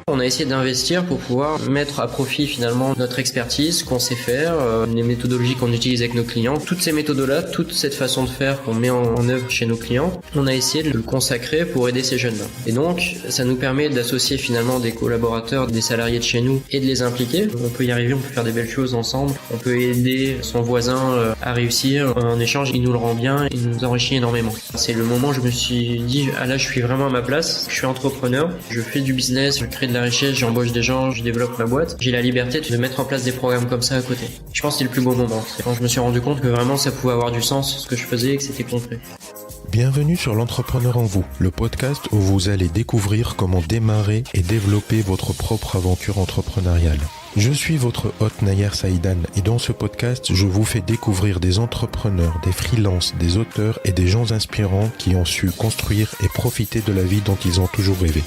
On a essayé d'investir pour pouvoir mettre à profit finalement notre expertise, qu'on sait faire, les méthodologies qu'on utilise avec nos clients. Toutes ces méthodes-là, toute cette façon de faire qu'on met en œuvre chez nos clients, on a essayé de le consacrer pour aider ces jeunes-là. Et donc, ça nous permet d'associer finalement des collaborateurs, des salariés de chez nous et de les impliquer. On peut y arriver, on peut faire des belles choses ensemble. On peut aider son voisin à réussir. En échange, il nous le rend bien, il nous enrichit énormément. C'est le moment où je me suis dit, ah là, je suis vraiment à ma place. Je suis entrepreneur, je fais du business, je crée de la richesse, j'embauche des gens, je développe ma boîte. J'ai la liberté de mettre en place des programmes comme ça à côté. Je pense que c'est le plus beau moment. C'est quand je me suis rendu compte que vraiment ça pouvait avoir du sens, ce que je faisais, et que c'était concret. Bienvenue sur l'Entrepreneur en vous, le podcast où vous allez découvrir comment démarrer et développer votre propre aventure entrepreneuriale. Je suis votre hôte Nayer Saïdan et dans ce podcast, je vous fais découvrir des entrepreneurs, des freelances, des auteurs et des gens inspirants qui ont su construire et profiter de la vie dont ils ont toujours rêvé.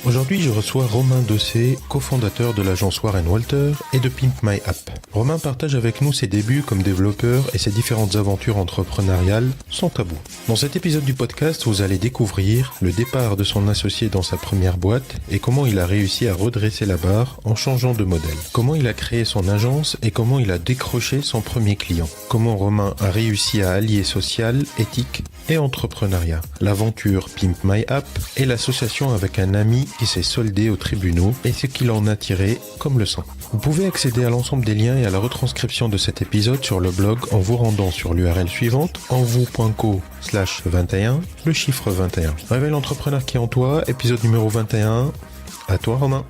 Aujourd'hui, je reçois Romain Dossé, cofondateur de l'agence Warren Walter et de Pimp My App. Romain partage avec nous ses débuts comme développeur et ses différentes aventures entrepreneuriales sans tabou. Dans cet épisode du podcast, vous allez découvrir le départ de son associé dans sa première boîte et comment il a réussi à redresser la barre en changeant de modèle. Comment il a créé son agence et comment il a décroché son premier client. Comment Romain a réussi à allier social, éthique et entrepreneuriat. L'aventure Pimp My App et l'association avec un ami qui s'est soldé aux tribunaux et ce qu'il en a tiré comme leçon. Vous pouvez accéder à l'ensemble des liens et à la retranscription de cet épisode sur le blog en vous rendant sur l'URL suivante envou.co/21, le chiffre 21. Réveille l'entrepreneur qui est en toi, épisode numéro 21. À toi Romain.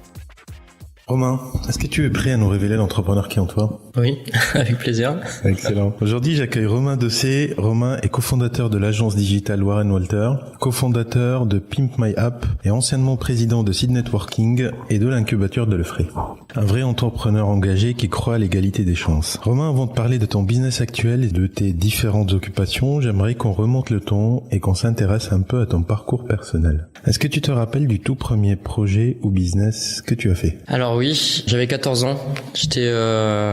Romain, est-ce que tu es prêt à nous révéler l'entrepreneur qui est en toi ? Oui, avec plaisir. Excellent. Aujourd'hui, j'accueille Romain Dossé. Romain est cofondateur de l'agence digitale Warren Walter, cofondateur de Pimp My App et anciennement président de Seed Networking et de l'incubateur de Lefray. Un vrai entrepreneur engagé qui croit à l'égalité des chances. Romain, avant de parler de ton business actuel et de tes différentes occupations, j'aimerais qu'on remonte le ton et qu'on s'intéresse un peu à ton parcours personnel. Est-ce que tu te rappelles du tout premier projet ou business que tu as fait ? Alors oui, j'avais 14 ans, j'étais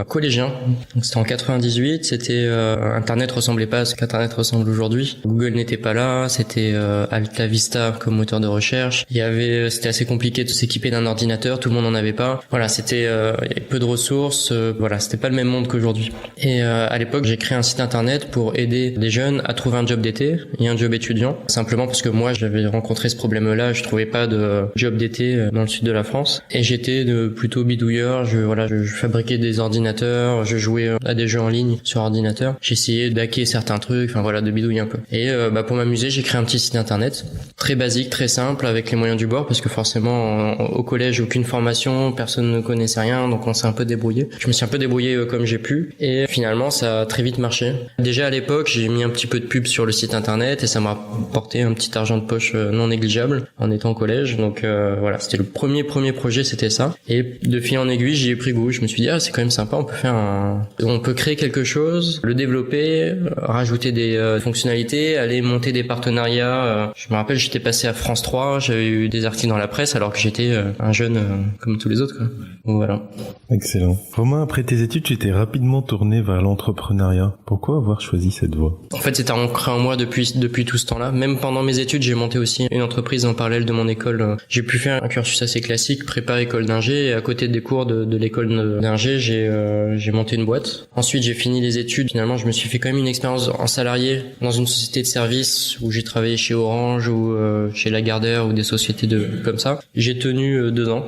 collégien, donc c'était en 98, Internet ressemblait pas à ce qu'Internet ressemble aujourd'hui. Google n'était pas là, c'était Alta Vista comme moteur de recherche. C'était assez compliqué de s'équiper d'un ordinateur, tout le monde n'en avait pas. Voilà, c'était peu de ressources, c'était pas le même monde qu'aujourd'hui. Et à l'époque, j'ai créé un site internet pour aider des jeunes à trouver un job d'été et un job étudiant, simplement parce que moi j'avais rencontré ce problème-là, je trouvais pas de job d'été dans le sud de la France et j'étais plutôt bidouilleur, je fabriquais des ordinateurs, je jouais à des jeux en ligne sur ordinateur, j'essayais d'hacker certains trucs, de bidouiller un peu. Et pour m'amuser, j'ai créé un petit site internet, très basique, très simple, avec les moyens du bord, parce que forcément au collège, aucune formation, personne ne connaissait rien, donc on s'est un peu débrouillé. Je me suis un peu débrouillé comme j'ai pu, et finalement ça a très vite marché. Déjà à l'époque, j'ai mis un petit peu de pub sur le site internet, et ça m'a apporté un petit argent de poche non négligeable en étant au collège, donc c'était le premier projet, c'était ça. Et de fil en aiguille, j'y ai pris goût. Je me suis dit, c'est quand même sympa, on peut créer quelque chose, le développer, rajouter des fonctionnalités, aller monter des partenariats. Je me rappelle, j'étais passé à France 3, j'avais eu des articles dans la presse alors que j'étais un jeune comme tous les autres, quoi. Donc, voilà. Excellent. Romain, après tes études, tu t'es rapidement tourné vers l'entrepreneuriat. Pourquoi avoir choisi cette voie ? En fait, c'était ancré en moi depuis tout ce temps-là. Même pendant mes études, j'ai monté aussi une entreprise en parallèle de mon école. J'ai pu faire un cursus assez classique, prépa école d'ingé, et à côté des cours de l'école d'ingé, j'ai monté une boîte. Ensuite, j'ai fini les études. Finalement, je me suis fait quand même une expérience en salarié dans une société de service où j'ai travaillé chez Orange ou chez Lagardère ou des sociétés comme ça. J'ai tenu 2 ans.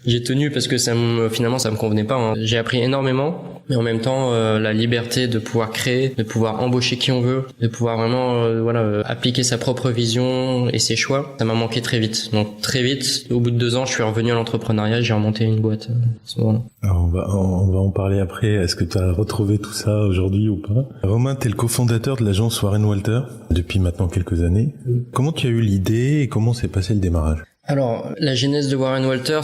J'ai tenu parce que finalement ça me convenait pas, hein. J'ai appris énormément, mais en même temps la liberté de pouvoir créer, de pouvoir embaucher qui on veut, de pouvoir vraiment appliquer sa propre vision et ses choix, ça m'a manqué très vite. Donc très vite, au bout de 2 ans, je suis revenu à l'entrepreneuriat, j'ai remonté une boîte. Alors on va en parler après. Est-ce que tu as retrouvé tout ça aujourd'hui ou pas ? Romain, t'es le cofondateur de l'agence Warren Walter depuis maintenant quelques années. Comment tu as eu l'idée et comment s'est passé le démarrage ? Alors, la genèse de Warren Walter,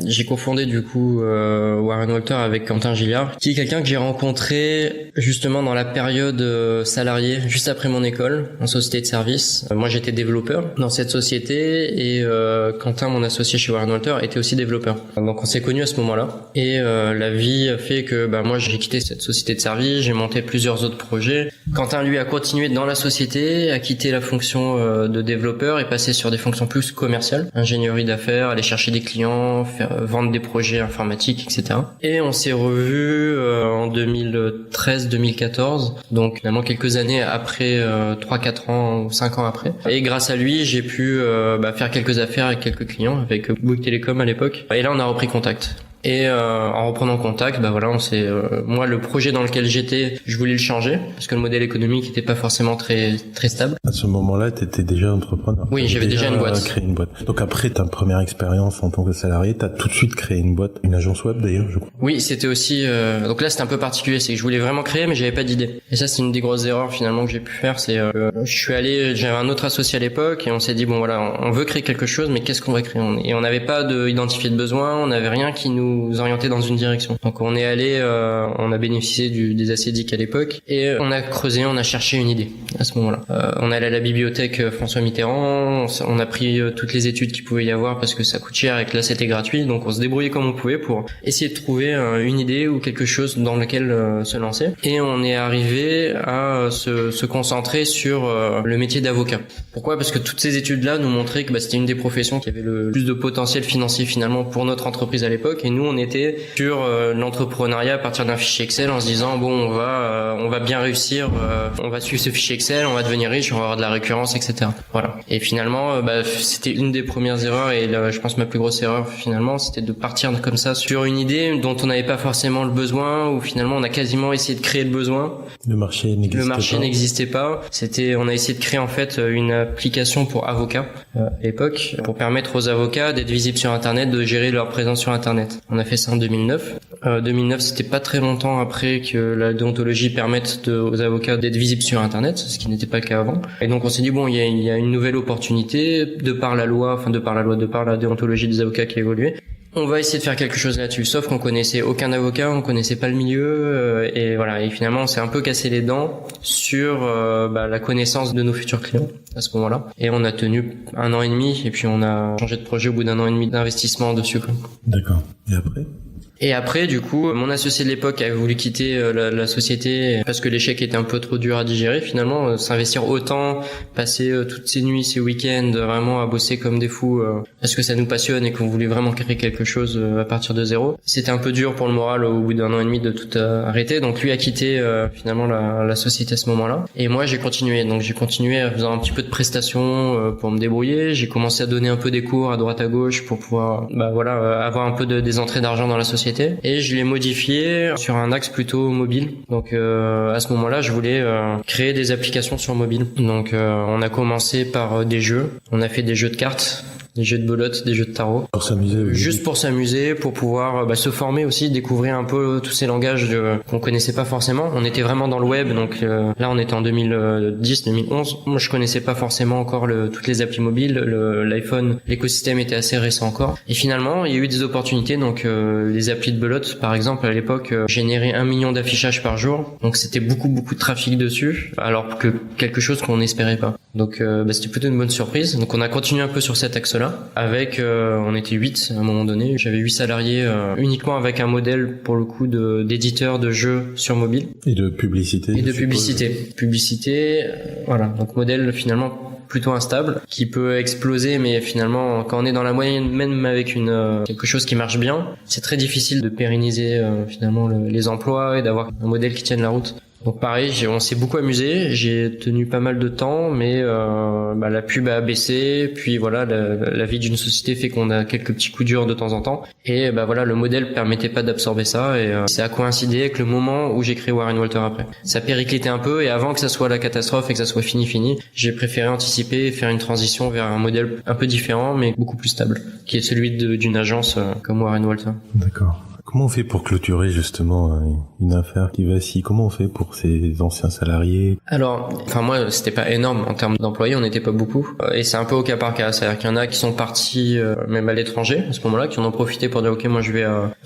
j'ai confondé du coup Warren Walter avec Quentin Gilliard, qui est quelqu'un que j'ai rencontré justement dans la période salariée, juste après mon école, en société de service. Moi, j'étais développeur dans cette société et Quentin, mon associé chez Warren Walter, était aussi développeur. Donc, on s'est connus à ce moment-là. Et la vie a fait que moi, j'ai quitté cette société de service, j'ai monté plusieurs autres projets. Quentin, lui, a continué dans la société, a quitté la fonction de développeur et passé sur des fonctions plus commerciales. ingénierie d'affaires, aller chercher des clients, vendre des projets informatiques, etc. Et on s'est revus en 2013-2014, donc finalement quelques années après, 3-4 ans ou 5 ans après. Et grâce à lui, j'ai pu faire quelques affaires avec quelques clients, avec Bouygues Télécom à l'époque. Et là, on a repris contact. Et en reprenant contact, moi le projet dans lequel j'étais, je voulais le changer parce que le modèle économique n'était pas forcément très stable. À ce moment-là, t'étais déjà entrepreneur. Oui, j'avais déjà une boîte. Créé une boîte. Donc après ta première expérience en tant que salarié, t'as tout de suite créé une boîte, une agence web d'ailleurs, je crois. Oui, c'était aussi donc là c'était un peu particulier, c'est que je voulais vraiment créer mais j'avais pas d'idée. Et ça c'est une des grosses erreurs finalement que j'ai pu faire, c'est j'avais un autre associé à l'époque et on s'est dit on veut créer quelque chose mais qu'est-ce qu'on va créer et on n'avait pas identifié de besoin, on n'avait rien qui nous orienter dans une direction. Donc on est allé, on a bénéficié des ACDIC à l'époque et on a creusé, on a cherché une idée à ce moment-là. On est allé à la bibliothèque François Mitterrand, on a pris toutes les études qu'il pouvait y avoir parce que ça coûte cher et que là c'était gratuit, donc on se débrouillait comme on pouvait pour essayer de trouver une idée ou quelque chose dans lequel se lancer. Et on est arrivé à se concentrer sur le métier d'avocat. Pourquoi ? Parce que toutes ces études-là nous montraient que c'était une des professions qui avait le plus de potentiel financier finalement pour notre entreprise à l'époque et nous on était sur l'entrepreneuriat à partir d'un fichier Excel en se disant on va bien réussir, on va suivre ce fichier Excel, on va devenir riche, on va avoir de la récurrence, etc. Voilà. Et finalement c'était une des premières erreurs et je pense ma plus grosse erreur finalement c'était de partir comme ça sur une idée dont on n'avait pas forcément le besoin, ou finalement on a quasiment essayé de créer le besoin. Le marché n'existait pas. On a essayé de créer en fait une application pour avocats à l'époque pour permettre aux avocats d'être visibles sur internet, de gérer leur présence sur internet. On a fait ça en 2009. 2009, c'était pas très longtemps après que la déontologie permette aux avocats d'être visibles sur internet, ce qui n'était pas le cas avant. Et donc on s'est dit il y a une nouvelle opportunité de par la déontologie des avocats qui a évolué. On va essayer de faire quelque chose là-dessus, sauf qu'on connaissait aucun avocat, on connaissait pas le milieu, et voilà. Et finalement, on s'est un peu cassé les dents sur la connaissance de nos futurs clients à ce moment-là. Et on a tenu 1 an et demi, et puis on a changé de projet au bout d'1 an et demi d'investissement dessus, quoi. D'accord. Et après, du coup, mon associé de l'époque avait voulu quitter la société parce que l'échec était un peu trop dur à digérer. Finalement, s'investir autant, passer toutes ces nuits, ces week-ends, vraiment à bosser comme des fous parce que ça nous passionne et qu'on voulait vraiment créer quelque chose à partir de zéro. C'était un peu dur pour le moral au bout d'1 an et demi de tout arrêter. Donc lui a quitté finalement la société à ce moment-là. Et moi, j'ai continué. Donc j'ai continué en faisant un petit peu de prestations pour me débrouiller. J'ai commencé à donner un peu des cours à droite à gauche pour pouvoir avoir un peu des entrées d'argent dans la société. Et je l'ai modifié sur un axe plutôt mobile. Donc à ce moment-là, je voulais créer des applications sur mobile. Donc on a commencé par des jeux. On a fait des jeux de cartes, des jeux de belote, des jeux de tarot. Pour s'amuser. Oui. Juste pour s'amuser, pour pouvoir se former aussi, découvrir un peu tous ces langages qu'on connaissait pas forcément. On était vraiment dans le web, donc là on était en 2010, 2011. Moi je connaissais pas forcément encore toutes les applis mobiles, l'iPhone, l'écosystème était assez récent encore. Et finalement il y a eu des opportunités, donc les applis de belote par exemple à l'époque généraient 1 million d'affichages par jour, donc c'était beaucoup de trafic dessus, alors que quelque chose qu'on n'espérait pas. Donc c'était plutôt une bonne surprise. Donc on a continué un peu sur cet axe-là. Avec on était 8 à un moment donné, j'avais 8 salariés uniquement avec un modèle pour le coup d'éditeur de jeux sur mobile et de publicité. Voilà, donc modèle finalement plutôt instable qui peut exploser, mais finalement quand on est dans la moyenne, même avec quelque chose qui marche bien, c'est très difficile de pérenniser finalement les emplois et d'avoir un modèle qui tienne la route. Donc pareil, on s'est beaucoup amusé, j'ai tenu pas mal de temps, mais la pub a baissé, puis voilà, la vie d'une société fait qu'on a quelques petits coups durs de temps en temps, et le modèle permettait pas d'absorber ça, et ça a coïncidé avec le moment où j'ai créé Warren Walter après. Ça périclitait un peu, et avant que ça soit la catastrophe et que ça soit fini, j'ai préféré anticiper et faire une transition vers un modèle un peu différent, mais beaucoup plus stable, qui est celui d'une agence comme Warren Walter. D'accord. Comment on fait pour clôturer justement une affaire qui vacille ? Comment on fait pour ces anciens salariés ? Alors, moi, c'était pas énorme en termes d'employés, on n'était pas beaucoup, et c'est un peu au cas par cas. C'est-à-dire qu'il y en a qui sont partis même à l'étranger à ce moment-là, qui en ont profité pour dire ok, moi je vais.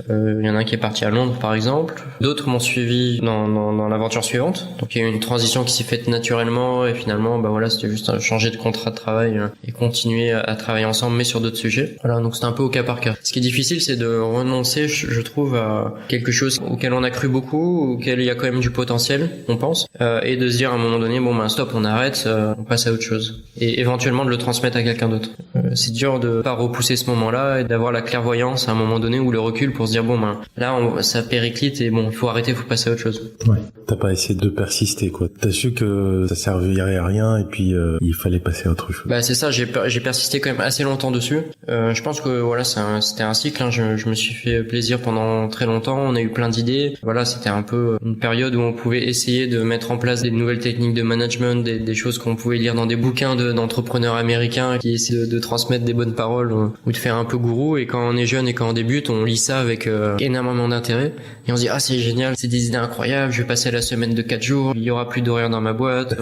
Il y en a un qui est parti à Londres par exemple. D'autres m'ont suivi dans l'aventure suivante. Donc il y a eu une transition qui s'est faite naturellement, et finalement, c'était juste changer de contrat de travail et continuer à travailler ensemble, mais sur d'autres sujets. Voilà, donc c'était un peu au cas par cas. Ce qui est difficile, c'est de renoncer, je trouve, à quelque chose auquel on a cru beaucoup, auquel il y a quand même du potentiel, on pense, et de se dire à un moment donné, stop, on arrête, on passe à autre chose, et éventuellement de le transmettre à quelqu'un d'autre. c'est dur de pas repousser ce moment-là et d'avoir la clairvoyance à un moment donné ou le recul pour se dire bon ben là ça périclite et bon il faut arrêter, il faut passer à autre chose. Ouais. T'as pas essayé de persister quoi. T'as su que ça servirait à rien et puis il fallait passer à autre chose. Bah c'est ça, j'ai persisté quand même assez longtemps dessus. Je pense que voilà c'était un cycle. Hein. Je me suis fait plaisir pendant très longtemps. On a eu plein d'idées. Voilà, c'était un peu une période où on pouvait essayer de mettre en place des nouvelles techniques de management, des choses qu'on pouvait lire dans des bouquins d'entrepreneurs américains qui essaient de transmettre des bonnes paroles ou de faire un peu gourou. Et quand on est jeune et quand on débute, on lit ça avec énormément d'intérêt et on se dit ah c'est génial, c'est des idées incroyables. Je vais passer à la semaine de 4 jours. Il y aura plus d'horaire dans ma boîte,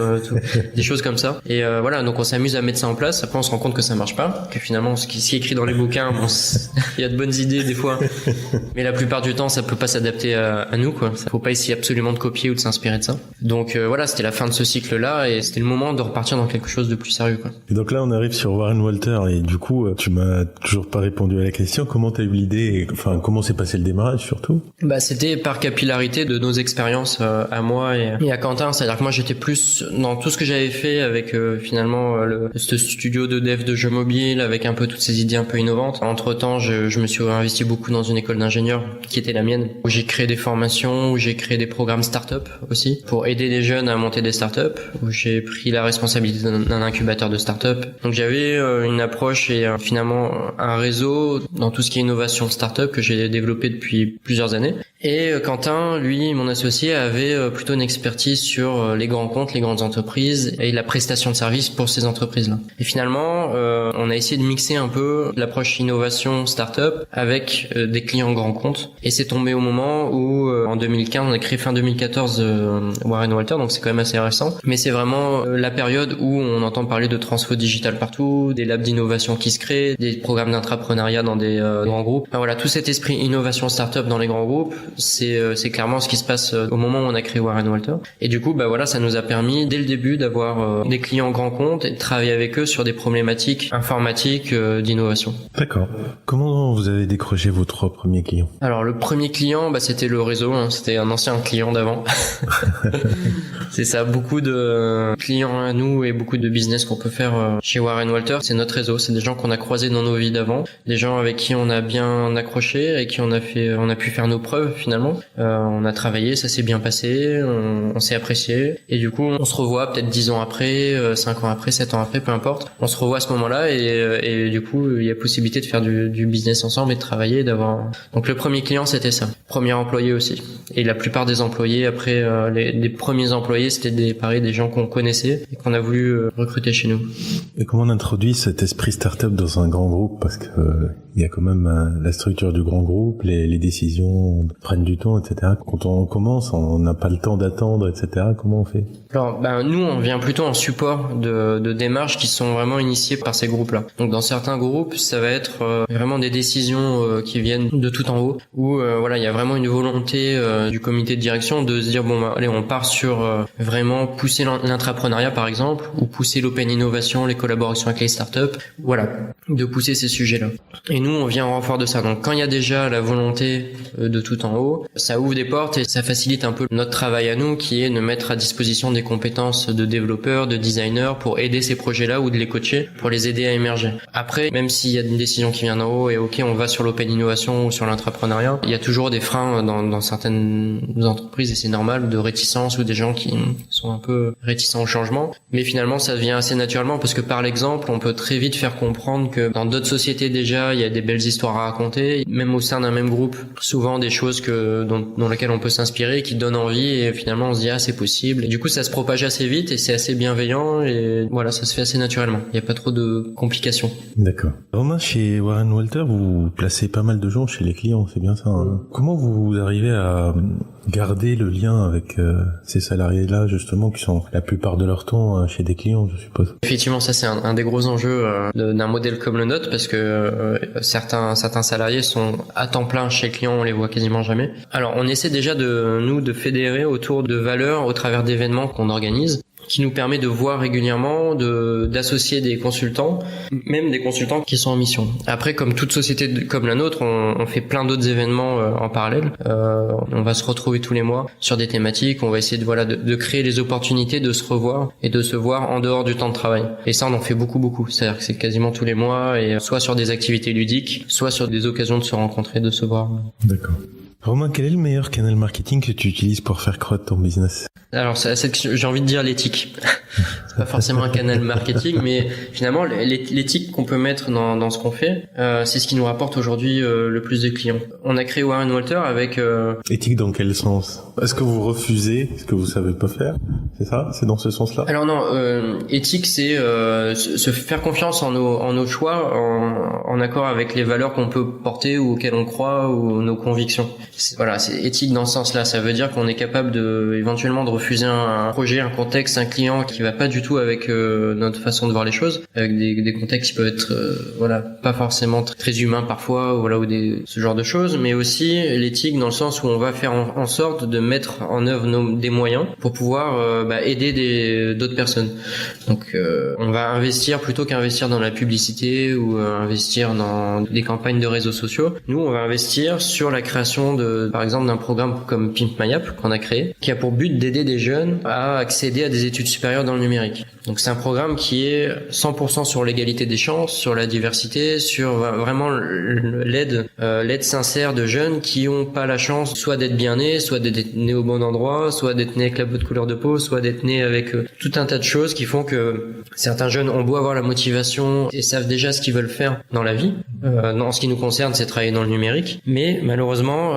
des choses comme ça. Et voilà, donc on s'amuse à mettre ça en place. Après on se rend compte que ça marche pas, que finalement ce qui est écrit dans les bouquins, bon, il y a de bonnes idées des fois, mais la plupart du temps ça peut pas s'adapter à nous quoi. Ça faut pas essayer absolument de copier ou de s'inspirer de ça. Donc voilà, c'était la fin de ce cycle là et c'était le moment de repartir dans quelque chose de plus sérieux quoi. Et donc là on arrive sur Warren Walter et du coup tu m'as toujours pas répondu à la question. Comment t'as eu l'idée et, enfin comment s'est passé le démarrage surtout? Bah c'était par capillarité de nos expériences à moi et à Quentin. C'est-à-dire que moi j'étais plus dans tout ce que j'avais fait avec finalement ce studio de dev de jeux mobiles avec un peu toutes ces idées un peu innovantes. Entre temps je me suis investi beaucoup dans une école d'ingénieurs qui était la mienne, où j'ai créé des formations, où j'ai créé des programmes start-up aussi pour aider les jeunes à monter des start-up, où j'ai pris la responsabilité d'un incubateur de start-up. Donc j'avais une approche et finalement un réseau dans tout ce qui est innovation start-up que j'ai développé depuis plusieurs années. Et Quentin, lui, mon associé, avait plutôt une expertise sur les grands comptes, les grandes entreprises et la prestation de services pour ces entreprises-là. Et finalement, on a essayé de mixer un peu l'approche innovation start-up avec des clients grands comptes. Et c'est tombé au moment où, en 2015, on a créé fin 2014 Warren Walter, donc c'est quand même assez récent. Mais c'est vraiment la période où on entend parler de transfo digital partout, des labs d'innovation qui se créent, des programmes d'intrapreneuriat dans des grands groupes. Enfin, voilà, tout cet esprit innovation start-up dans les grands groupes, c'est clairement ce qui se passe au moment où on a créé Warren Walter. Et du coup, bah voilà, ça nous a permis dès le début d'avoir des clients grands comptes et de travailler avec eux sur des problématiques informatiques d'innovation. D'accord. Comment vous avez décroché vos 3 premiers clients? Alors le premier client, bah c'était le réseau, hein, c'était un ancien client d'avant. C'est ça, beaucoup de clients à nous et beaucoup de business qu'on peut faire chez Warren Walter, c'est notre réseau, c'est des gens qu'on a croisés dans nos vies d'avant, des gens avec qui on a bien accroché et qui on a pu faire nos preuves finalement. On a travaillé, ça s'est bien passé, on s'est apprécié et du coup on se revoit peut-être 10 ans après, 5 ans après, 7 ans après, peu importe. On se revoit à ce moment-là et du coup il y a possibilité de faire du business ensemble et de travailler, d'avoir. Donc le premier client c'était ça, premier employé aussi. Et la plupart des employés après les premiers employés c'était des gens qu'on connaissait et qu'on a voulu recruter chez nous. Et comment on introduit cet esprit start-up dans un grand groupe, parce que il y a quand même la structure du grand groupe, les décisions prennent du temps, etc. Quand on commence, on n'a pas le temps d'attendre, etc. Comment on fait? Alors, nous, on vient plutôt en support de démarches qui sont vraiment initiées par ces groupes-là. Donc, dans certains groupes, ça va être vraiment des décisions qui viennent de tout en haut, où voilà, il y a vraiment une volonté du comité de direction de se dire bon, allez, on part sur vraiment pousser l'intrapreneuriat, par exemple, ou pousser l'open innovation, les collaborations avec les startups, voilà, de pousser ces sujets-là. Et nous, on vient en renfort de ça. Donc, quand il y a déjà la volonté de tout en haut, ça ouvre des portes et ça facilite un peu notre travail à nous, qui est de mettre à disposition des compétences de développeurs, de designers pour aider ces projets-là ou de les coacher pour les aider à émerger. Après, même s'il y a une décision qui vient d'en haut et ok, on va sur l'open innovation ou sur l'intrapreneuriat, il y a toujours des freins dans certaines entreprises et c'est normal, de réticence ou des gens qui sont un peu réticents au changement. Mais finalement, ça vient assez naturellement parce que par l'exemple, on peut très vite faire comprendre que dans d'autres sociétés déjà, il y a des belles histoires à raconter, même au sein d'un même groupe, souvent des choses dans lesquelles on peut s'inspirer, qui donnent envie et finalement on se dit ah c'est possible. Et du coup ça se propage assez vite et c'est assez bienveillant et voilà, ça se fait assez naturellement. Il n'y a pas trop de complications. D'accord. Romain, chez Warren Walter, vous placez pas mal de gens chez les clients, c'est bien ça, hein? Comment vous arrivez à garder le lien avec ces salariés-là justement qui sont la plupart de leur temps chez des clients, je suppose? Effectivement, ça c'est un des gros enjeux d'un modèle comme le nôtre parce que certains salariés sont à temps plein chez le client, on les voit quasiment jamais. Alors on essaie déjà de fédérer autour de valeurs au travers d'événements qu'on organise, qui nous permet de voir régulièrement, d'associer des consultants, même des consultants qui sont en mission. Après, comme toute société comme la nôtre, on fait plein d'autres événements en parallèle. On va se retrouver tous les mois sur des thématiques. On va essayer de créer les opportunités de se revoir et de se voir en dehors du temps de travail. Et ça, on en fait beaucoup. C'est-à-dire que c'est quasiment tous les mois, et soit sur des activités ludiques, soit sur des occasions de se rencontrer, de se voir. D'accord. Romain, quel est le meilleur canal marketing que tu utilises pour faire croître ton business? Alors, j'ai envie de dire l'éthique. C'est pas forcément un canal marketing, mais finalement, l'éthique qu'on peut mettre dans ce qu'on fait, c'est ce qui nous rapporte aujourd'hui le plus de clients. On a créé Warren Walter avec... Éthique dans quel sens? Est-ce que vous refusez ce que vous savez pas faire? C'est ça? C'est dans ce sens-là? Alors non, éthique, c'est se faire confiance en nos choix, en accord avec les valeurs qu'on peut porter ou auxquelles on croit, ou nos convictions. Voilà, c'est éthique dans ce sens-là. Ça veut dire qu'on est capable éventuellement de refuser un projet, un contexte, un client qui va pas du tout avec notre façon de voir les choses, avec des contextes qui peuvent être pas forcément très humains parfois, ou ce genre de choses, mais aussi l'éthique dans le sens où on va faire en sorte de mettre en œuvre des moyens pour pouvoir aider d'autres personnes. Donc on va investir plutôt qu'investir dans la publicité ou investir dans des campagnes de réseaux sociaux. Nous, on va investir sur la création par exemple d'un programme comme Pimp My App qu'on a créé, qui a pour but d'aider des jeunes à accéder à des études supérieures dans le numérique. Donc c'est un programme qui est 100% sur l'égalité des chances, sur la diversité, sur vraiment l'aide sincère de jeunes qui ont pas la chance soit d'être bien nés, soit d'être nés au bon endroit, soit d'être nés avec la bonne couleur de peau, soit d'être nés avec tout un tas de choses qui font que certains jeunes ont beau avoir la motivation et savent déjà ce qu'ils veulent faire dans la vie. En ce qui nous concerne, c'est travailler dans le numérique, mais malheureusement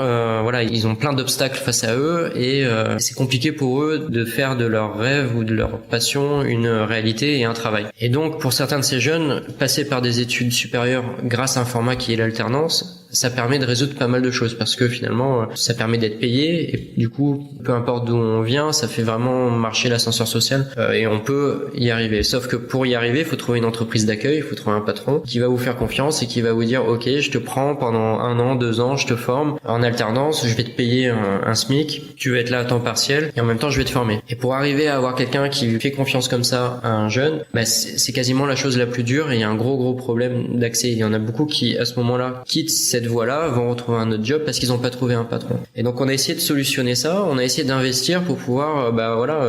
ils ont plein d'obstacles face à eux et c'est compliqué pour eux de faire de leur rêve ou de leur passion une réalité et un travail. Et donc pour certains de ces jeunes, passer par des études supérieures grâce à un format qui est l'alternance, ça permet de résoudre pas mal de choses parce que finalement ça permet d'être payé et du coup peu importe d'où on vient, ça fait vraiment marcher l'ascenseur social et on peut y arriver. Sauf que pour y arriver, il faut trouver une entreprise d'accueil, il faut trouver un patron qui va vous faire confiance et qui va vous dire ok, je te prends pendant 1 an, 2 ans, je te forme en alternance, je vais te payer un SMIC, tu vas être là à temps partiel et en même temps je vais te former. Et pour arriver à avoir quelqu'un qui fait confiance comme ça à un jeune, c'est quasiment la chose la plus dure et il y a un gros problème d'accès. Il y en a beaucoup qui à ce moment-là quittent cette voie-là, vont retrouver un autre job parce qu'ils n'ont pas trouvé un patron. Et donc on a essayé de solutionner ça, on a essayé d'investir pour pouvoir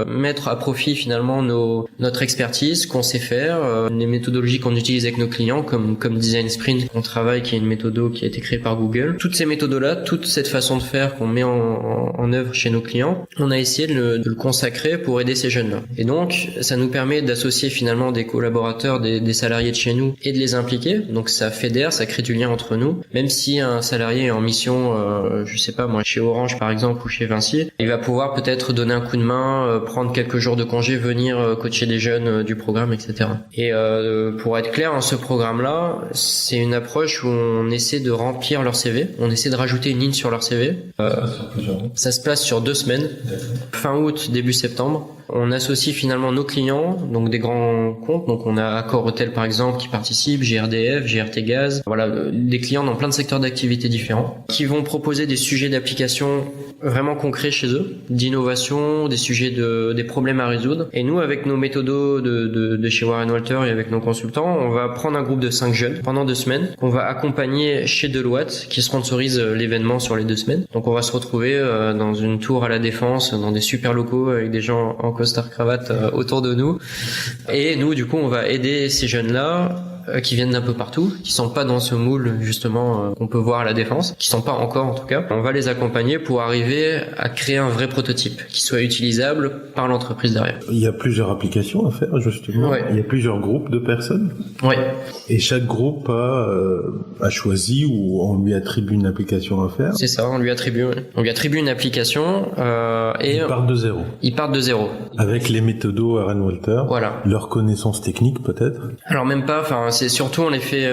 mettre à profit finalement notre expertise qu'on sait faire, les méthodologies qu'on utilise avec nos clients comme Design Sprint qu'on travaille, qui est une méthode qui a été créée par Google. Toutes ces méthodes-là, toute cette façon de faire qu'on met en œuvre chez nos clients, on a essayé de le consacrer pour aider ces jeunes-là. Et donc ça nous permet d'associer finalement des collaborateurs, des salariés de chez nous et de les impliquer. Donc ça fédère, ça crée du lien entre nous. Même si un salarié est en mission, chez Orange par exemple ou chez Vinci, il va pouvoir peut-être donner un coup de main, prendre quelques jours de congé, venir coacher des jeunes du programme, etc. Et pour être clair, ce programme-là, c'est une approche où on essaie de remplir leur CV, on essaie de rajouter une ligne sur leur CV. Ça se place sur 2 semaines, fin août, début septembre. On associe finalement nos clients, donc des grands comptes, donc on a Accor Hotel par exemple qui participe, GRDF, GRT Gaz, des clients dans plein de secteurs d'activité différents, qui vont proposer des sujets d'application vraiment concrets chez eux, d'innovation, des sujets des problèmes à résoudre. Et nous, avec nos méthodos de chez Warren Walter et avec nos consultants, on va prendre un groupe de 5 jeunes pendant 2 semaines, qu'on va accompagner chez Deloitte, qui sponsorise l'événement sur les 2 semaines. Donc on va se retrouver dans une tour à la Défense, dans des super locaux avec des gens en costard cravate autour de nous. Et nous, du coup, on va aider ces jeunes-là qui viennent d'un peu partout, qui sont pas dans ce moule justement qu'on peut voir à la Défense, qui sont pas encore en tout cas. On va les accompagner pour arriver à créer un vrai prototype qui soit utilisable par l'entreprise derrière. Il y a plusieurs applications à faire justement. Ouais. Il y a plusieurs groupes de personnes. Ouais. Et chaque groupe a choisi ou on lui attribue une application à faire. C'est ça, on lui attribue une application et ils partent de zéro. Ils partent de zéro. Avec les méthodos Warren Walter. Voilà. Leurs connaissances techniques peut-être. Alors même pas, c'est surtout on les fait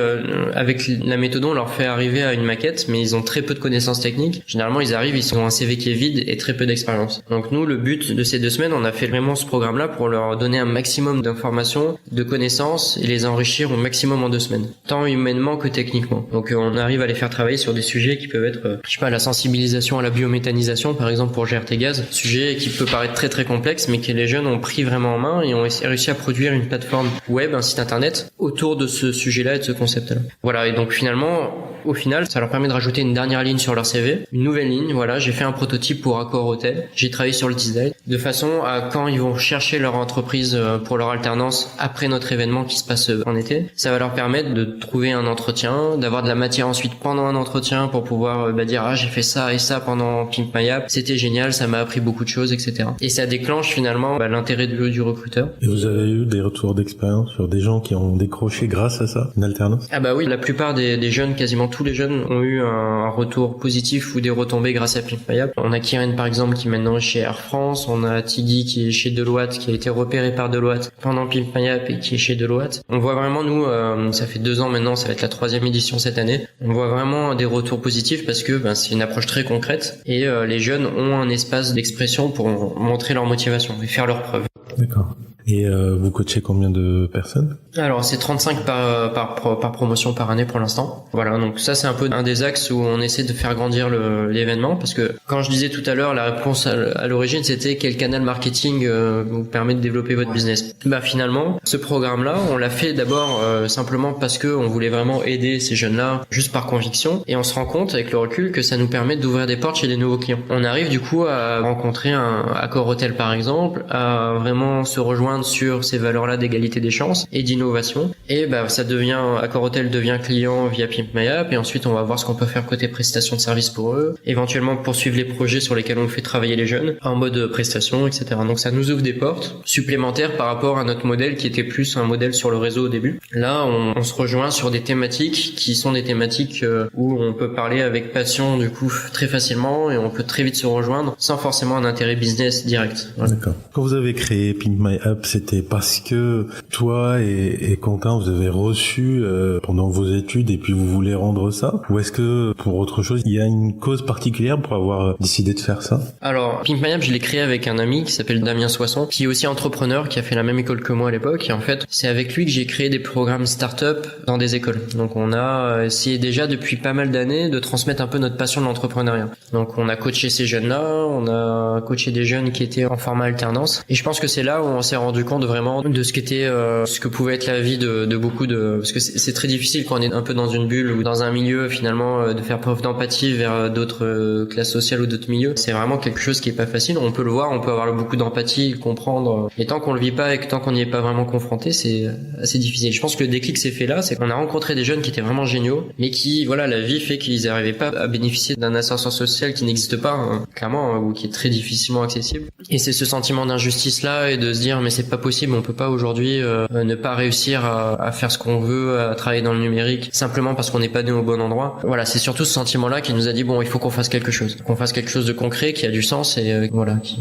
avec la méthode, on leur fait arriver à une maquette, mais ils ont très peu de connaissances techniques. Généralement, ils arrivent, ils ont un CV qui est vide et très peu d'expérience. Donc nous, le but de ces 2 semaines, on a fait vraiment ce programme-là pour leur donner un maximum d'informations, de connaissances et les enrichir au maximum en 2 semaines, tant humainement que techniquement. Donc on arrive à les faire travailler sur des sujets qui peuvent être, la sensibilisation à la biométhanisation, par exemple pour GRT Gaz, sujet qui peut paraître très très complexe, mais que les jeunes ont pris vraiment en main et ont réussi à produire une plateforme web, un site internet autour de ce sujet-là et de ce concept-là. Voilà, et donc finalement, au final, ça leur permet de rajouter une dernière ligne sur leur CV, une nouvelle ligne. Voilà, j'ai fait un prototype pour Accor Hôtel, j'ai travaillé sur le design, de façon à quand ils vont chercher leur entreprise pour leur alternance après notre événement qui se passe en été, ça va leur permettre de trouver un entretien, d'avoir de la matière ensuite pendant un entretien pour pouvoir dire j'ai fait ça et ça pendant Pimp My App, c'était génial, ça m'a appris beaucoup de choses, etc. Et ça déclenche finalement l'intérêt du recruteur. Et vous avez eu des retours d'expérience sur des gens qui ont décroché grâce à ça, une alternance? Ah bah oui, la plupart des jeunes, quasiment tous les jeunes ont eu un retour positif ou des retombées grâce à Pimp My App. On a Kieran par exemple qui maintenant est chez Air France, on a Tiggy qui est chez Deloitte, qui a été repéré par Deloitte pendant Pimp My App et qui est chez Deloitte. On voit vraiment nous, ça fait 2 ans maintenant, ça va être la 3e édition cette année, on voit vraiment des retours positifs parce que c'est une approche très concrète et les jeunes ont un espace d'expression pour montrer leur motivation et faire leurs preuves. D'accord. Et vous coachez combien de personnes? Alors c'est 35 par promotion par année pour l'instant. Voilà, donc ça c'est un peu un des axes où on essaie de faire grandir l'événement, parce que quand je disais tout à l'heure la réponse à l'origine c'était quel canal marketing vous permet de développer votre business. Finalement ce programme-là on l'a fait d'abord simplement parce que on voulait vraiment aider ces jeunes-là juste par conviction, et on se rend compte avec le recul que ça nous permet d'ouvrir des portes chez des nouveaux clients. On arrive du coup à rencontrer un Accor Hôtel par exemple, à vraiment se rejoindre sur ces valeurs-là d'égalité des chances et d'innovation, et ça devient, Accor Hôtel devient client via Pimp My App, et ensuite on va voir ce qu'on peut faire côté prestation de service pour eux, éventuellement poursuivre les projets sur lesquels on fait travailler les jeunes en mode prestation, etc. Donc ça nous ouvre des portes supplémentaires par rapport à notre modèle qui était plus un modèle sur le réseau au début. Là on se rejoint sur des thématiques qui sont des thématiques où on peut parler avec passion du coup très facilement, et on peut très vite se rejoindre sans forcément un intérêt business direct. Voilà. D'accord. Quand vous avez créé Pimp My App, c'était parce que toi et Quentin vous avez reçu pendant vos études et puis vous voulez rendre ça, ou est-ce que pour autre chose il y a une cause particulière pour avoir décidé de faire ça? Alors Pimp My App je l'ai créé avec un ami qui s'appelle Damien Soisson, qui est aussi entrepreneur, qui a fait la même école que moi à l'époque, et en fait c'est avec lui que j'ai créé des programmes start-up dans des écoles. Donc on a essayé déjà depuis pas mal d'années de transmettre un peu notre passion de l'entrepreneuriat. Donc on a coaché ces jeunes-là, on a coaché des jeunes qui étaient en format alternance, et je pense que c'est là où on s'est rendu compte vraiment de ce qu'était ce que pouvait être la vie de beaucoup de, parce que c'est très difficile quand on est un peu dans une bulle ou dans un milieu finalement de faire preuve d'empathie vers d'autres classes sociales ou d'autres milieux. C'est vraiment quelque chose qui est pas facile. On peut le voir, on peut avoir beaucoup d'empathie, le comprendre, et tant qu'on le vit pas et que tant qu'on n'y est pas vraiment confronté, c'est assez difficile. Je pense que le déclic s'est fait là, c'est qu'on a rencontré des jeunes qui étaient vraiment géniaux, mais qui, voilà, la vie fait qu'ils n'arrivaient pas à bénéficier d'un ascenseur social qui n'existe pas, clairement, ou qui est très difficilement accessible. Et c'est ce sentiment d'injustice là, et de se dire mais c'est pas possible, on peut pas aujourd'hui ne pas réussir à faire ce qu'on veut, à travailler dans le numérique simplement parce qu'on n'est pas né au bon endroit. Voilà, c'est surtout ce sentiment là qui nous a dit bon, il faut qu'on fasse quelque chose de concret, qui a du sens, et voilà, qui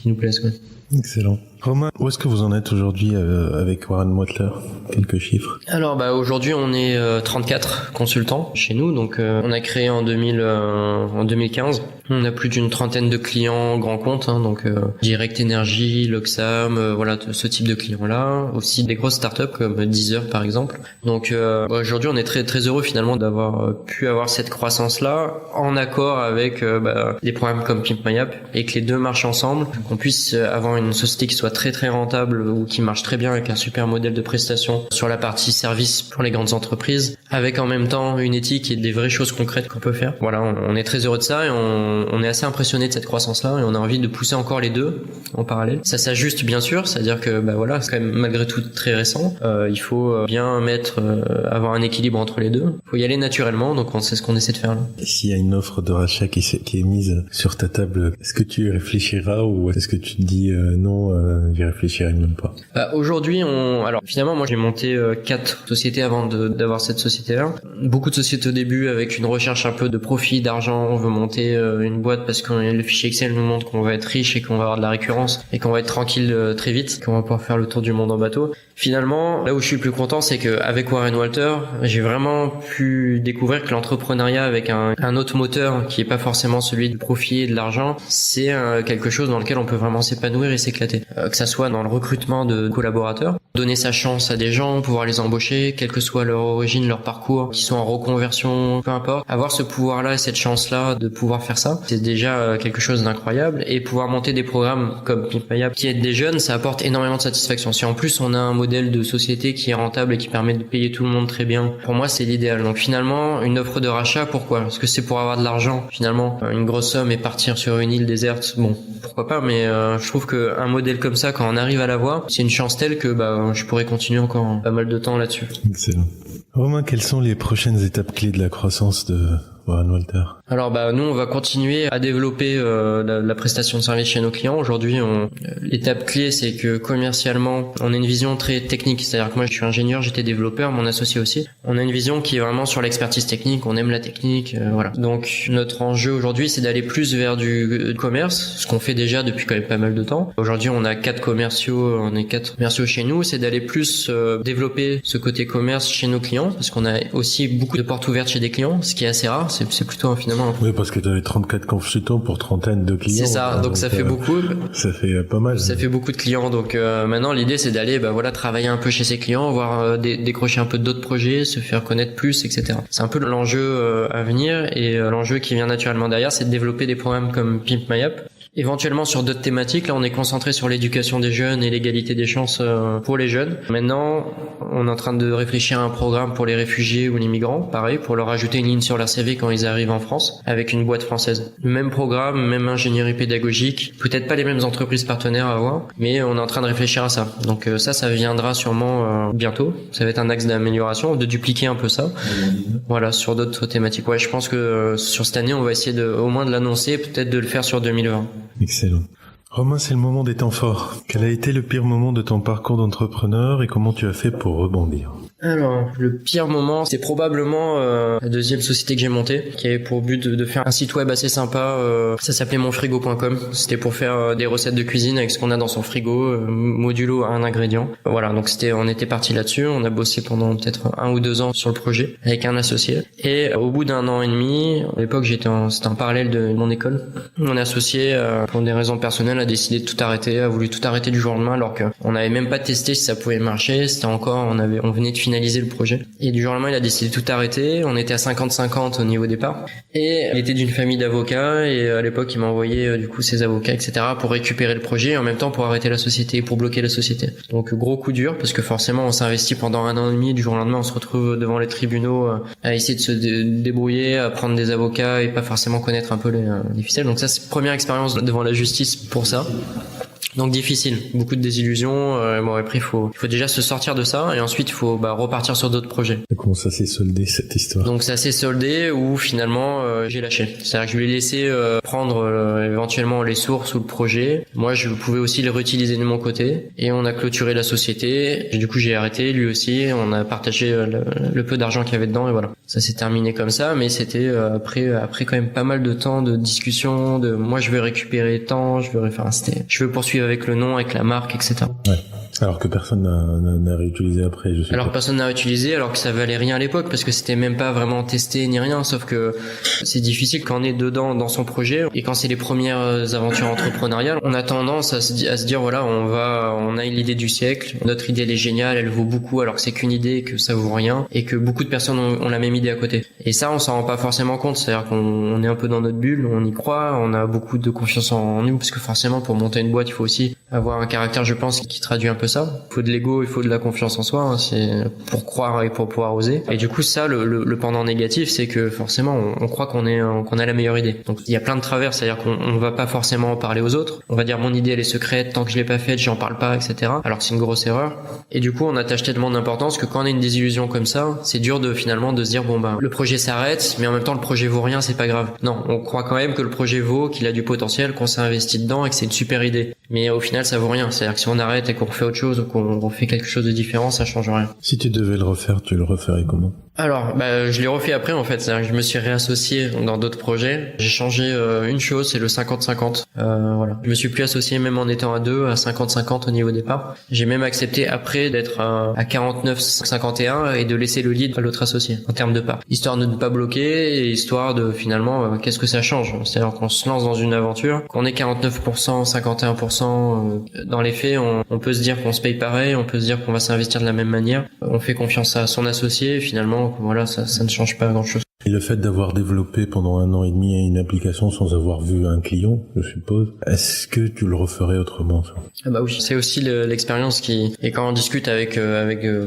nous plaise, quoi. Excellent. Romain, où est-ce que vous en êtes aujourd'hui avec Warren Motler? Quelques chiffres. Alors aujourd'hui on est 34 consultants chez nous, donc on a créé en 2015. On a plus d'une trentaine de clients grands comptes, donc Direct Energy, Loxam, voilà, ce type de clients-là. Aussi des grosses startups comme Deezer par exemple. Donc aujourd'hui on est très très heureux finalement d'avoir pu avoir cette croissance-là en accord avec des programmes comme Pimp My App, et que les deux marchent ensemble, qu'on puisse avoir une société qui soit très très rentable ou qui marche très bien avec un super modèle de prestation sur la partie service pour les grandes entreprises, avec en même temps une éthique et des vraies choses concrètes qu'on peut faire. Voilà, on est très heureux de ça, et on est assez impressionné de cette croissance-là, et on a envie de pousser encore les deux en parallèle. Ça s'ajuste bien sûr, c'est-à-dire que voilà, c'est quand même malgré tout très récent. Il faut bien avoir un équilibre entre les deux. Il faut y aller naturellement, donc c'est ce qu'on essaie de faire là. Et s'il y a une offre de rachat qui est mise sur ta table, est-ce que tu réfléchiras, ou est-ce que tu te dis non, j'y réfléchirai même pas. Aujourd'hui, alors finalement, moi j'ai monté 4 sociétés avant d'avoir cette société-là. Beaucoup de sociétés au début avec une recherche un peu de profit, d'argent. On veut monter une boîte parce que le fichier Excel nous montre qu'on va être riche et qu'on va avoir de la récurrence et qu'on va être tranquille très vite, qu'on va pouvoir faire le tour du monde en bateau. Finalement, là où je suis le plus content, c'est qu'avec Warren Walter, j'ai vraiment pu découvrir que l'entrepreneuriat avec un autre moteur qui est pas forcément celui du profit et de l'argent, c'est quelque chose dans lequel on peut vraiment s'épanouir et s'éclater. Que ça soit dans le recrutement de collaborateurs, donner sa chance à des gens, pouvoir les embaucher, quelle que soit leur origine, leur parcours, qu'ils soient en reconversion, peu importe. Avoir ce pouvoir-là et cette chance-là de pouvoir faire ça, c'est déjà quelque chose d'incroyable. Et pouvoir monter des programmes comme Pimp My App qui aident des jeunes, ça apporte énormément de satisfaction. Si en plus on a un modèle de société qui est rentable et qui permet de payer tout le monde très bien, pour moi c'est l'idéal. Donc finalement, une offre de rachat, pourquoi? Parce que c'est pour avoir de l'argent, finalement, une grosse somme et partir sur une île déserte, bon, pourquoi pas, mais je trouve qu'un modèle comme ça, quand on arrive à l'avoir, c'est une chance telle que je pourrais continuer encore pas mal de temps là-dessus. Excellent. Romain, quelles sont les prochaines étapes clés de la croissance de Warren Walter? Alors nous on va continuer à développer la prestation de service chez nos clients. Aujourd'hui, l'étape clé c'est que commercialement, on a une vision très technique, c'est-à-dire que moi je suis ingénieur, j'étais développeur, mon associé aussi. On a une vision qui est vraiment sur l'expertise technique, on aime la technique, voilà. Donc notre enjeu aujourd'hui, c'est d'aller plus vers du commerce, ce qu'on fait déjà depuis quand même pas mal de temps. Aujourd'hui, on a 4 commerciaux chez nous, c'est d'aller plus développer ce côté commerce chez nos clients parce qu'on a aussi beaucoup de portes ouvertes chez des clients, ce qui est assez rare, c'est plutôt finalement. Oui, parce que tu avais 34 consultants pour trentaine de clients. C'est ça, donc ça fait beaucoup. Ça fait pas mal. Ça fait beaucoup de clients, donc maintenant l'idée c'est d'aller travailler un peu chez ses clients, voir décrocher un peu d'autres projets, se faire connaître plus, etc. C'est un peu l'enjeu à venir et l'enjeu qui vient naturellement derrière, c'est de développer des programmes comme Pimp My App. Éventuellement sur d'autres thématiques, là on est concentré sur l'éducation des jeunes et l'égalité des chances pour les jeunes. Maintenant, on est en train de réfléchir à un programme pour les réfugiés ou les migrants, pareil, pour leur ajouter une ligne sur leur CV quand ils arrivent en France, avec une boîte française. Le même programme, même ingénierie pédagogique, peut-être pas les mêmes entreprises partenaires à avoir, mais on est en train de réfléchir à ça. Donc ça viendra sûrement bientôt. Ça va être un axe d'amélioration, de dupliquer un peu ça. Voilà, sur d'autres thématiques. Ouais, je pense que sur cette année, on va essayer au moins de l'annoncer, peut-être de le faire sur 2020. Excellent. Romain, c'est le moment des temps forts. Quel a été le pire moment de ton parcours d'entrepreneur et comment tu as fait pour rebondir? Alors, le pire moment, c'est probablement la deuxième société que j'ai montée, qui avait pour but de faire un site web assez sympa. Ça s'appelait monfrigo.com. C'était pour faire des recettes de cuisine avec ce qu'on a dans son frigo, modulo à un ingrédient. Voilà, donc on était parti là-dessus. On a bossé pendant peut-être 1 ou 2 ans sur le projet avec un associé. Et au bout d'1 an et demi, à l'époque c'était en parallèle de mon école, mon associé, pour des raisons personnelles, a décidé de tout arrêter, a voulu tout arrêter du jour au lendemain alors qu'on n'avait même pas testé si ça pouvait marcher. C'était encore, on venait de finaliser le projet. Et du jour au lendemain, il a décidé de tout arrêter. On était à 50-50 au niveau départ. Et il était d'une famille d'avocats et à l'époque, il m'a envoyé du coup ses avocats, etc. pour récupérer le projet et en même temps pour arrêter la société, pour bloquer la société. Donc gros coup dur parce que forcément, on s'investit pendant 1 an et demi. Du jour au lendemain, on se retrouve devant les tribunaux à essayer de se débrouiller, à prendre des avocats et pas forcément connaître un peu les ficelles. Donc ça, c'est première expérience devant la justice pour ça. Donc difficile, beaucoup de désillusions. Après il faut déjà se sortir de ça et ensuite il faut repartir sur d'autres projets. Et comment ça s'est soldé cette histoire? Donc ça s'est soldé où finalement j'ai lâché. C'est-à-dire que je lui ai laissé prendre éventuellement les sources ou le projet. Moi je pouvais aussi le réutiliser de mon côté et on a clôturé la société. Et du coup j'ai arrêté, lui aussi. On a partagé le peu d'argent qu'il y avait dedans et voilà. Ça s'est terminé comme ça, mais c'était après quand même pas mal de temps de discussion. De moi je veux récupérer tant, je veux poursuivre avec le nom, avec la marque, etc. Ouais. Alors que personne n'a réutilisé après, je suppose. Alors personne n'a réutilisé, alors que ça valait rien à l'époque, parce que c'était même pas vraiment testé ni rien, sauf que c'est difficile quand on est dedans dans son projet, et quand c'est les premières aventures entrepreneuriales, on a tendance à se dire voilà, on a l'idée du siècle, notre idée elle est géniale, elle vaut beaucoup, alors que c'est qu'une idée, que ça vaut rien, et que beaucoup de personnes ont la même idée à côté. Et ça, on s'en rend pas forcément compte, c'est-à-dire qu'on est un peu dans notre bulle, on y croit, on a beaucoup de confiance en nous, parce que forcément, pour monter une boîte, il faut aussi avoir un caractère, je pense, qui traduit un peu que ça. Il faut de l'ego, il faut de la confiance en soi, hein, c'est pour croire et pour pouvoir oser. Et du coup, ça, le pendant négatif, c'est que forcément, on croit qu'on a la meilleure idée. Donc, il y a plein de travers, c'est-à-dire qu'on va pas forcément en parler aux autres. On va dire mon idée elle est secrète, tant que je l'ai pas faite, j'en parle pas, etc. Alors que c'est une grosse erreur. Et du coup, on attache tellement d'importance que quand on a une désillusion comme ça, c'est dur de finalement de se dire bon le projet s'arrête, mais en même temps le projet vaut rien, c'est pas grave. Non, on croit quand même que le projet vaut, qu'il a du potentiel, qu'on s'est investi dedans et que c'est une super idée. Mais au final, ça vaut rien. C'est-à-dire que si on arrête et qu'on refait autre chose ou qu'on refait quelque chose de différent, ça change rien. Si tu devais le refaire, tu le referais comment? Alors, je l'ai refait après en fait. C'est-à-dire que je me suis réassocié dans d'autres projets. J'ai changé une chose, c'est le 50-50. Voilà. Je me suis plus associé même en étant à 2, à 50-50 au niveau départ. J'ai même accepté après d'être à 49-51 et de laisser le lead à l'autre associé en termes de parts. Histoire de ne pas bloquer et histoire de finalement, qu'est-ce que ça change? C'est-à-dire qu'on se lance dans une aventure, qu'on est 49%, 51%, dans les faits, on peut se dire qu'on se paye pareil, on peut se dire qu'on va s'investir de la même manière. On fait confiance à son associé et finalement, voilà, ça ne change pas grand-chose. Et le fait d'avoir développé pendant 1 an et demi une application sans avoir vu un client, je suppose, est-ce que tu le referais autrement, ça? Ah bah oui, c'est aussi l'expérience et quand on discute avec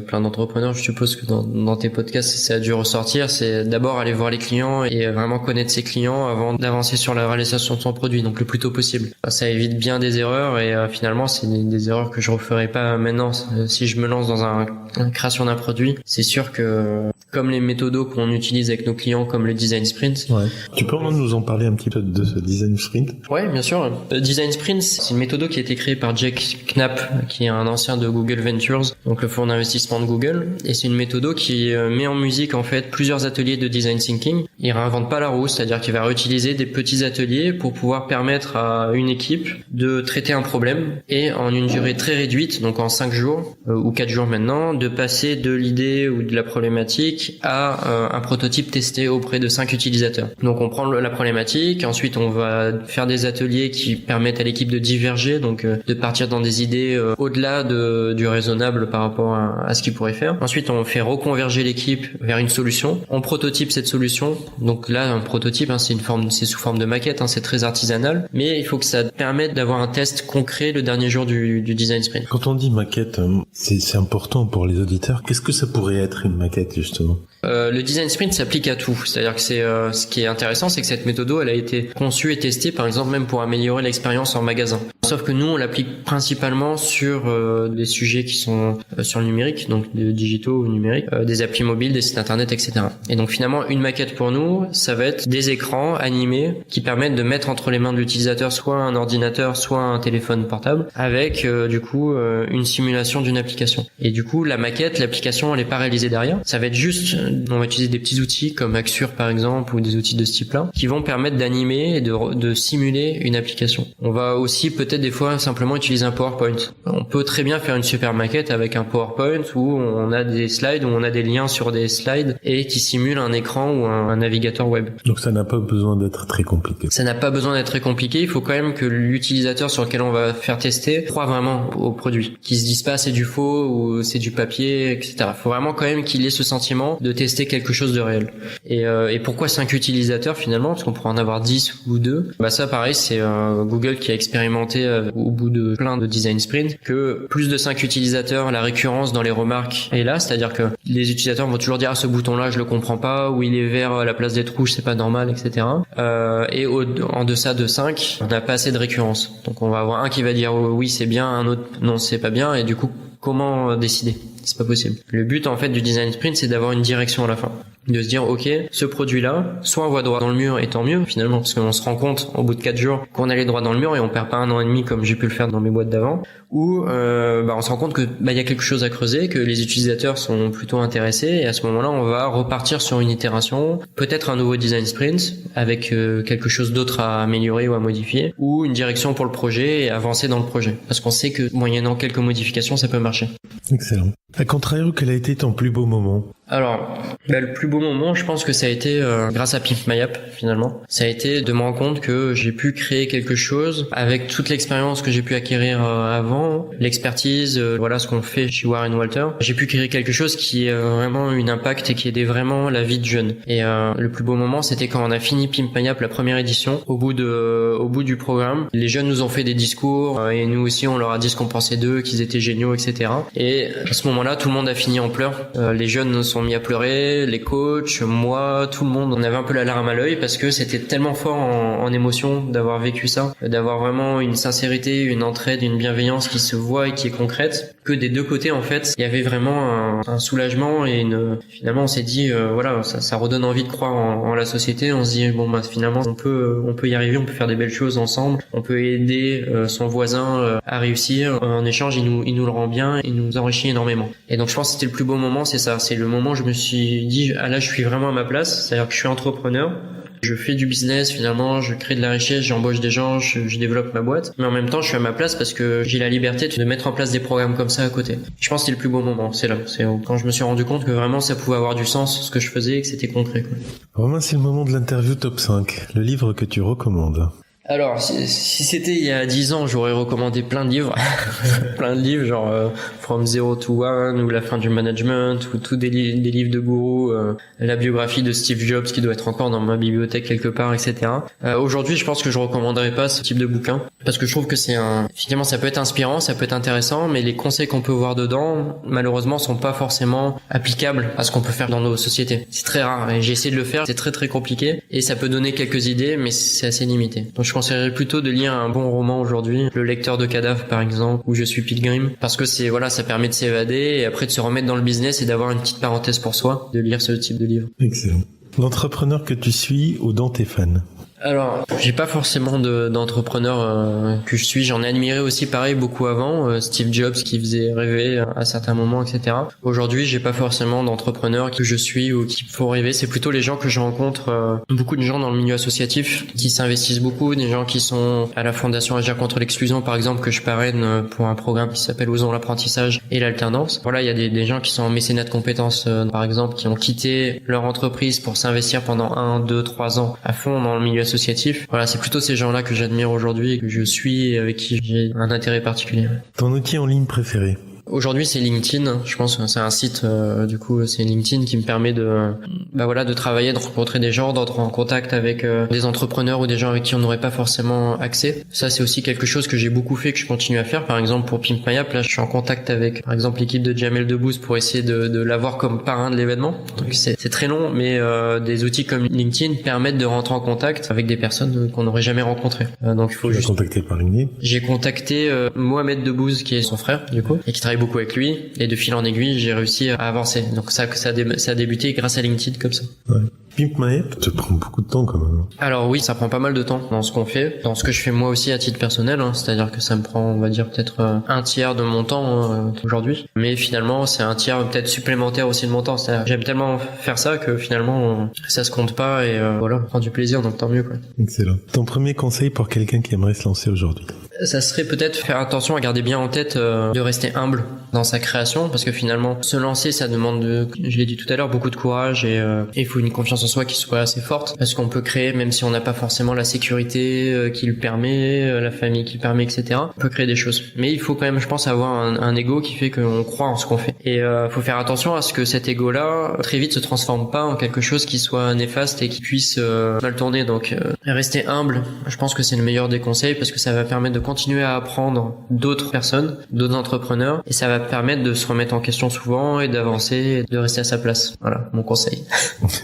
plein d'entrepreneurs, je suppose que dans tes podcasts, ça a dû ressortir, c'est d'abord aller voir les clients et vraiment connaître ses clients avant d'avancer sur la réalisation de son produit, donc le plus tôt possible. Ça évite bien des erreurs et finalement, c'est des erreurs que je referai pas maintenant. Si je me lance dans une création d'un produit, c'est sûr que comme les méthodos qu'on utilise avec nos clients comme le design sprint. Ouais. Tu peux nous en parler un petit peu de ce design sprint? Ouais, bien sûr. Le design sprint, c'est une méthode qui a été créée par Jack Knapp, qui est un ancien de Google Ventures, donc le fonds d'investissement de Google. Et c'est une méthode qui met en musique, en fait, plusieurs ateliers de design thinking. Il réinvente pas la roue, c'est-à-dire qu'il va réutiliser des petits ateliers pour pouvoir permettre à une équipe de traiter un problème et en une durée très réduite, donc en 5 jours, ou 4 jours maintenant, de passer de l'idée ou de la problématique à un prototype testé auprès de 5 utilisateurs. Donc on prend la problématique, ensuite on va faire des ateliers qui permettent à l'équipe de diverger, donc de partir dans des idées au-delà du raisonnable par rapport à ce qu'ils pourraient faire. Ensuite on fait reconverger l'équipe vers une solution, on prototype cette solution. Donc là un prototype, c'est sous forme de maquette, c'est très artisanal, mais il faut que ça permette d'avoir un test concret le dernier jour du design sprint. Quand on dit maquette, c'est important pour les auditeurs. Qu'est-ce que ça pourrait être une maquette justement? Le design sprint s'applique à tout, c'est-à-dire que ce qui est intéressant, c'est que cette méthode elle a été conçue et testée par exemple même pour améliorer l'expérience en magasin. Sauf que nous on l'applique principalement sur des sujets qui sont sur le numérique, donc de digitaux ou numériques, des applis mobiles, des sites internet, etc. Et donc finalement une maquette pour nous, ça va être des écrans animés qui permettent de mettre entre les mains de l'utilisateur soit un ordinateur, soit un téléphone portable, avec du coup une simulation d'une application. Et du coup la maquette, l'application elle est pas réalisée derrière, ça va être juste, on va utiliser des petits outils comme Axure par exemple ou des outils de ce type-là qui vont permettre d'animer et de simuler une application. On va aussi peut-être des fois simplement utiliser un PowerPoint. On peut très bien faire une super maquette avec un PowerPoint où on a des slides, où on a des liens sur des slides et qui simule un écran ou un navigateur web. Donc ça n'a pas besoin d'être très compliqué. Ça n'a pas besoin d'être très compliqué, il faut quand même que l'utilisateur sur lequel on va faire tester croit vraiment au produit, qu'il se dise pas c'est du faux ou c'est du papier, etc. Il faut vraiment quand même qu'il ait ce sentiment de tester quelque chose de réel. Et pourquoi 5 utilisateurs finalement, parce qu'on pourrait en avoir 10 ou 2. Ça pareil, c'est Google qui a expérimenté au bout de plein de design sprints que plus de 5 utilisateurs, la récurrence dans les remarques est là, c'est-à-dire que les utilisateurs vont toujours dire ce bouton-là je le comprends pas, ou il est vert à la place d'être rouge c'est pas normal, etc. Et en deçà de 5, on n'a pas assez de récurrence. Donc on va avoir un qui va dire oui c'est bien, un autre non c'est pas bien, et du coup comment décider? C'est pas possible. Le but en fait du design sprint, c'est d'avoir une direction à la fin. De se dire ok, ce produit-là, soit on voit droit dans le mur et tant mieux finalement, parce qu'on se rend compte au bout de 4 jours qu'on allait droit dans le mur et on perd pas 1 an et demi comme j'ai pu le faire dans mes boîtes d'avant, ou on se rend compte que y a quelque chose à creuser, que les utilisateurs sont plutôt intéressés, et à ce moment-là on va repartir sur une itération, peut-être un nouveau design sprint avec quelque chose d'autre à améliorer ou à modifier, ou une direction pour le projet et avancer dans le projet, parce qu'on sait que moyennant quelques modifications ça peut marcher. Excellent. À contrario, quel a été ton plus beau moment? Alors, le plus beau moment, je pense que ça a été grâce à Pimp My App, finalement. Ça a été de me rendre compte que j'ai pu créer quelque chose avec toute l'expérience que j'ai pu acquérir avant, l'expertise, voilà ce qu'on fait chez Warren Walter. J'ai pu créer quelque chose qui a vraiment eu un impact et qui aidait vraiment la vie de jeunes. Et le plus beau moment, c'était quand on a fini Pimp My App, la première édition. Au bout du programme, les jeunes nous ont fait des discours et nous aussi, on leur a dit ce qu'on pensait d'eux, qu'ils étaient géniaux, etc. Et à ce moment-là, tout le monde a fini en pleurs. Les jeunes nous sont mis à pleurer, les coachs, moi, tout le monde. On avait un peu la larme à l'œil parce que c'était tellement fort en émotion d'avoir vécu ça, d'avoir vraiment une sincérité, une entraide, une bienveillance qui se voit et qui est concrète, que des deux côtés en fait, il y avait vraiment un soulagement et finalement on s'est dit voilà, ça redonne envie de croire en la société. On se dit bon finalement on peut y arriver, on peut faire des belles choses ensemble, on peut aider son voisin à réussir. En échange, il nous le rend bien, il nous enrichit énormément. Et donc je pense que c'était le plus beau moment, c'est ça, c'est le moment où je me suis dit là je suis vraiment à ma place, c'est-à-dire que je suis entrepreneur. Je fais du business finalement, je crée de la richesse, j'embauche des gens, je développe ma boîte. Mais en même temps, je suis à ma place parce que j'ai la liberté de mettre en place des programmes comme ça à côté. Je pense que c'est le plus beau moment, c'est là. C'est quand je me suis rendu compte que vraiment ça pouvait avoir du sens ce que je faisais et que c'était concret, quoi. Romain, c'est le moment de l'interview top 5, le livre que tu recommandes. Alors, si c'était il y a 10 ans, j'aurais recommandé plein de livres. Plein de livres, genre From Zero to One, ou La fin du management, ou tous des livres de gourou, la biographie de Steve Jobs qui doit être encore dans ma bibliothèque quelque part, etc. Aujourd'hui, je pense que je recommanderais pas ce type de bouquin, parce que je trouve que finalement, ça peut être inspirant, ça peut être intéressant, mais les conseils qu'on peut voir dedans, malheureusement, sont pas forcément applicables à ce qu'on peut faire dans nos sociétés. C'est très rare, et j'ai essayé de le faire, c'est très très compliqué, et ça peut donner quelques idées, mais c'est assez limité. Donc je conseillerais plutôt de lire un bon roman aujourd'hui, Le lecteur de cadavres par exemple, ou Je suis Pilgrim, parce que ça permet de s'évader et après de se remettre dans le business et d'avoir une petite parenthèse pour soi, de lire ce type de livre. Excellent. L'entrepreneur que tu suis ou dont t'es fan? Alors, j'ai pas forcément d'entrepreneur que je suis. J'en ai admiré aussi pareil beaucoup avant, Steve Jobs qui faisait rêver à certains moments, etc. Aujourd'hui, j'ai pas forcément d'entrepreneur que je suis ou qui me font rêver. C'est plutôt les gens que je rencontre, beaucoup de gens dans le milieu associatif qui s'investissent beaucoup, des gens qui sont à la Fondation Agir contre l'exclusion par exemple que je parraine pour un programme qui s'appelle Osons l'apprentissage et l'alternance. Voilà, il y a des gens qui sont en mécénat de compétences par exemple, qui ont quitté leur entreprise pour s'investir pendant 1, 2, 3 ans à fond dans le milieu associatif. Voilà, c'est plutôt ces gens-là que j'admire aujourd'hui et que je suis et avec qui j'ai un intérêt particulier. Ton outil en ligne préféré? Aujourd'hui, c'est LinkedIn. Je pense que c'est un site, du coup, c'est LinkedIn qui me permet de travailler, de rencontrer des gens, d'entrer en contact avec des entrepreneurs ou des gens avec qui on n'aurait pas forcément accès. Ça, c'est aussi quelque chose que j'ai beaucoup fait, que je continue à faire. Par exemple, pour Pimp My App, là, je suis en contact avec, par exemple, l'équipe de Jamel Debbouze pour essayer de l'avoir comme parrain de l'événement. Donc, c'est très long, mais des outils comme LinkedIn permettent de rentrer en contact avec des personnes qu'on n'aurait jamais rencontrées. Donc, il faut juste contacter par LinkedIn. J'ai contacté Mohamed Debbouze, qui est son frère, du coup, et qui travaille beaucoup avec lui, et de fil en aiguille, j'ai réussi à avancer. Donc ça a débuté grâce à LinkedIn comme ça. Ouais. Pimp My App te prend beaucoup de temps quand même. Alors oui, ça prend pas mal de temps dans ce qu'on fait, dans ce que je fais moi aussi à titre personnel, c'est-à-dire que ça me prend, on va dire, peut-être un tiers de mon temps aujourd'hui. Mais finalement, c'est un tiers peut-être supplémentaire aussi de mon temps. C'est-à-dire que j'aime tellement faire ça que finalement, ça se compte pas et voilà, on prend du plaisir, donc tant mieux, quoi. Excellent. Ton premier conseil pour quelqu'un qui aimerait se lancer aujourd'hui? Ça serait peut-être faire attention à garder bien en tête de rester humble dans sa création, parce que finalement se lancer, ça demande, je l'ai dit tout à l'heure, beaucoup de courage et il faut une confiance en soi qui soit assez forte, parce qu'on peut créer même si on n'a pas forcément la sécurité qui le permet, la famille qui le permet, etc. On peut créer des choses, mais il faut quand même, je pense, avoir un ego qui fait qu'on croit en ce qu'on fait, et faut faire attention à ce que cet ego-là très vite se transforme pas en quelque chose qui soit néfaste et qui puisse mal tourner. Donc rester humble, je pense que c'est le meilleur des conseils, parce que ça va permettre de continuer à apprendre d'autres personnes, d'autres entrepreneurs, et ça va permettre de se remettre en question souvent et d'avancer et de rester à sa place. Voilà, mon conseil.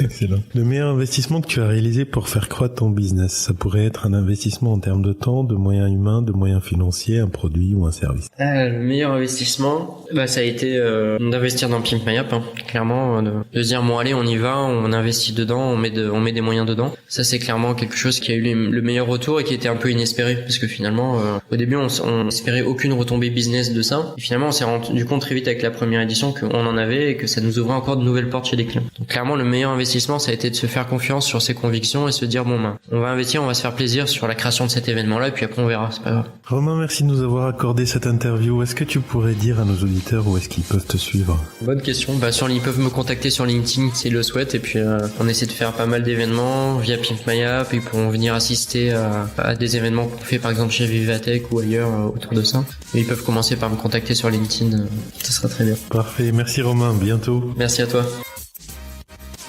Excellent. Le meilleur investissement que tu as réalisé pour faire croître ton business, ça pourrait être un investissement en termes de temps, de moyens humains, de moyens financiers, un produit ou un service. Le meilleur investissement, ça a été d'investir dans Pimp My App, clairement, de dire bon allez, on y va, on investit dedans, on met des moyens dedans. Ça, c'est clairement quelque chose qui a eu le meilleur retour et qui était un peu inespéré, parce que finalement Au début, on espérait aucune retombée business de ça. Et finalement, on s'est rendu compte très vite avec la première édition qu'on en avait et que ça nous ouvrait encore de nouvelles portes chez les clients. Donc clairement, le meilleur investissement, ça a été de se faire confiance sur ses convictions et se dire on va investir, on va se faire plaisir sur la création de cet événement-là, et puis après on verra, c'est pas grave. Romain, merci de nous avoir accordé cette interview. Est-ce que tu pourrais dire à nos auditeurs où est-ce qu'ils peuvent te suivre? Bonne question. Ils peuvent me contacter sur LinkedIn s'ils le souhaitent, et puis on essaie de faire pas mal d'événements via Pimp My App, ils pourront venir assister à des événements qu'on fait par exemple chez Vivatech ou ailleurs autour de ça. Et ils peuvent commencer par me contacter sur LinkedIn, ça sera très bien. Parfait, merci Romain, bientôt. Merci à toi.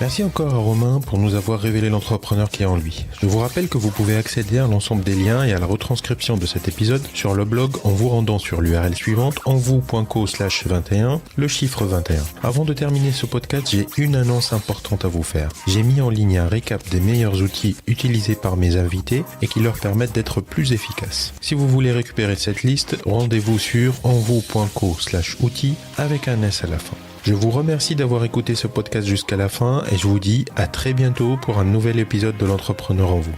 Merci encore à Romain pour nous avoir révélé l'entrepreneur qui est en lui. Je vous rappelle que vous pouvez accéder à l'ensemble des liens et à la retranscription de cet épisode sur le blog en vous rendant sur l'URL suivante envou.co/21, le chiffre 21. Avant de terminer ce podcast, j'ai une annonce importante à vous faire. J'ai mis en ligne un récap des meilleurs outils utilisés par mes invités et qui leur permettent d'être plus efficaces. Si vous voulez récupérer cette liste, rendez-vous sur envou.co/outils avec un S à la fin. Je vous remercie d'avoir écouté ce podcast jusqu'à la fin et je vous dis à très bientôt pour un nouvel épisode de l'entrepreneur en vous.